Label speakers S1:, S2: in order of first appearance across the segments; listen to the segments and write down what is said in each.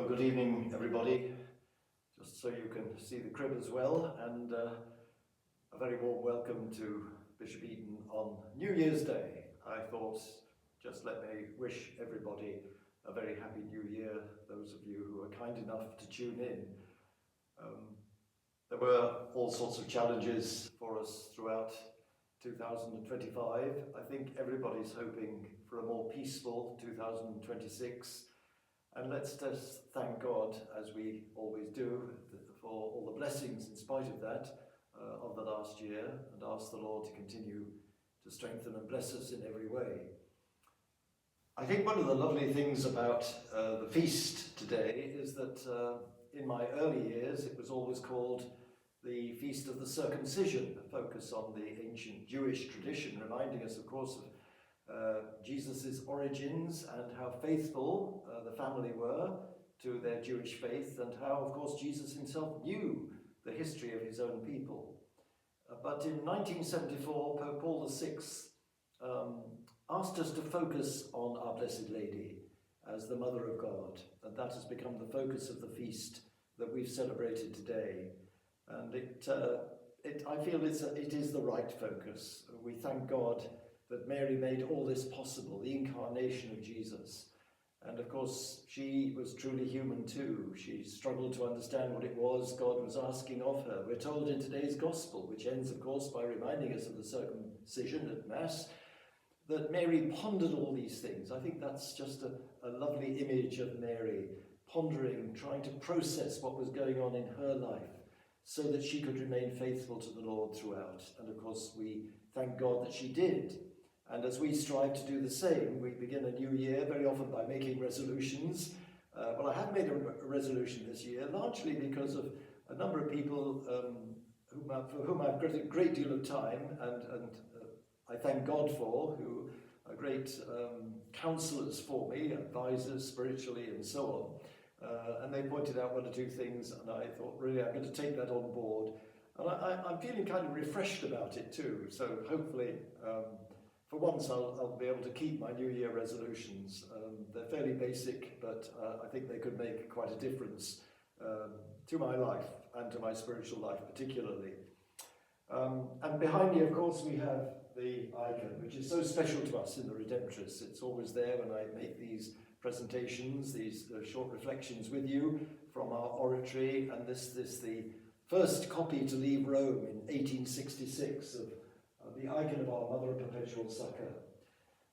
S1: Well, good evening, everybody. Just so you can see the crib as well, and a very warm welcome to Bishop Eton on New Year's Day. I thought, just let me wish everybody a very happy New Year, those of you who are kind enough to tune in. There were all sorts of challenges for us throughout 2025. I think everybody's hoping for a more peaceful 2026. And let's just thank God, as we always do, for all the blessings in spite of that, of the last year, and ask the Lord to continue to strengthen and bless us in every way. I think one of the lovely things about the feast today is that in my early years it was always called the Feast of the Circumcision, a focus on the ancient Jewish tradition, reminding us, of course, of Jesus' origins and how faithful the family were to their Jewish faith, and how, of course, Jesus himself knew the history of his own people. But in 1974, Pope Paul VI asked us to focus on Our Blessed Lady as the Mother of God, and that has become the focus of the feast that we've celebrated today. And I feel it is the right focus. We thank God that Mary made all this possible, the incarnation of Jesus. And of course, she was truly human too. She struggled to understand what it was God was asking of her. We're told in today's Gospel, which ends, of course, by reminding us of the circumcision at Mass, that Mary pondered all these things. I think that's just a lovely image of Mary, pondering, trying to process what was going on in her life, so that she could remain faithful to the Lord throughout. And of course, we thank God that she did. And as we strive to do the same, we begin a new year very often by making resolutions. Well, I have made a resolution this year, largely because of a number of people for whom I've got a great deal of time, and I thank God for, who are great counsellors for me, advisors spiritually and so on. And they pointed out one or two things, and I thought, really, I'm going to take that on board. And I'm feeling kind of refreshed about it too, so hopefully for once I'll be able to keep my New Year resolutions. They're fairly basic, but I think they could make quite a difference to my life and to my spiritual life particularly. And behind me, of course, we have the icon, which is so special to us in the Redemptorists. It's always there when I make these presentations, these short reflections with you from our oratory, and this the first copy to leave Rome in 1866 of the icon of our Mother of Perpetual Succour.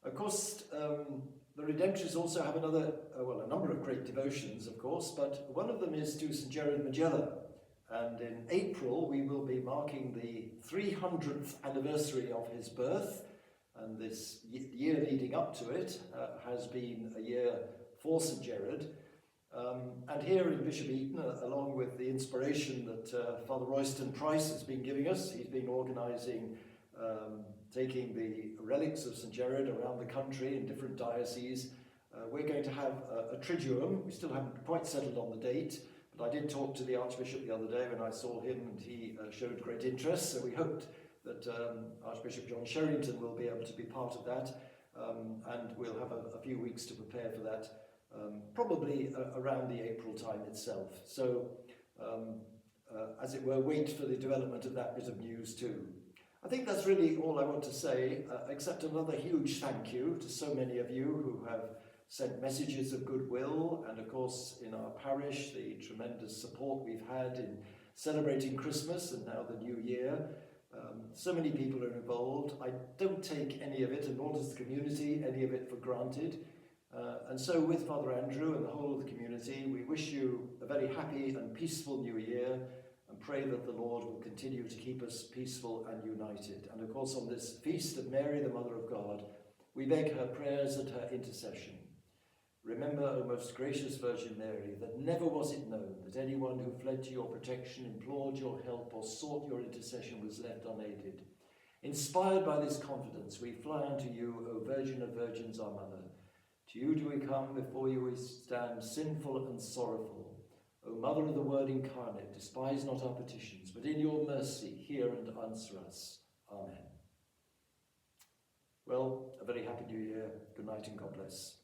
S1: Of course, the Redemptorists also have a number of great devotions, of course, but one of them is to St. Gerard Majella. And in April, we will be marking the 300th anniversary of his birth, and this year leading up to it has been a year for St. Gerard. And here in Bishop Eton, along with the inspiration that Father Royston Price has been giving us, he's been organising taking the relics of St. Gerard around the country in different dioceses. We're going to have a triduum. We still haven't quite settled on the date, but I did talk to the Archbishop the other day when I saw him, and he showed great interest, so we hoped that Archbishop John Sherrington will be able to be part of that, and we'll have a few weeks to prepare for that, probably around the April time itself. So, as it were, wait for the development of that bit of news too. I think that's really all I want to say, except another huge thank you to so many of you who have sent messages of goodwill, and of course in our parish, the tremendous support we've had in celebrating Christmas and now the New Year. So many people are involved. I don't take any of it, and nor does the community, any of it for granted. And so with Father Andrew and the whole of the community, we wish you a very happy and peaceful New Year, and pray that the Lord will continue to keep us peaceful and united. And of course, on this feast of Mary, the Mother of God, we beg her prayers and her intercession. Remember, O most gracious Virgin Mary, that never was it known that anyone who fled to your protection, implored your help, or sought your intercession was left unaided. Inspired by this confidence, we fly unto you, O Virgin of Virgins, our Mother. To you do we come, before you we stand, sinful and sorrowful. O Mother of the Word incarnate, despise not our petitions, but in your mercy hear and answer us. Amen. Well, a very happy New Year. Good night and God bless.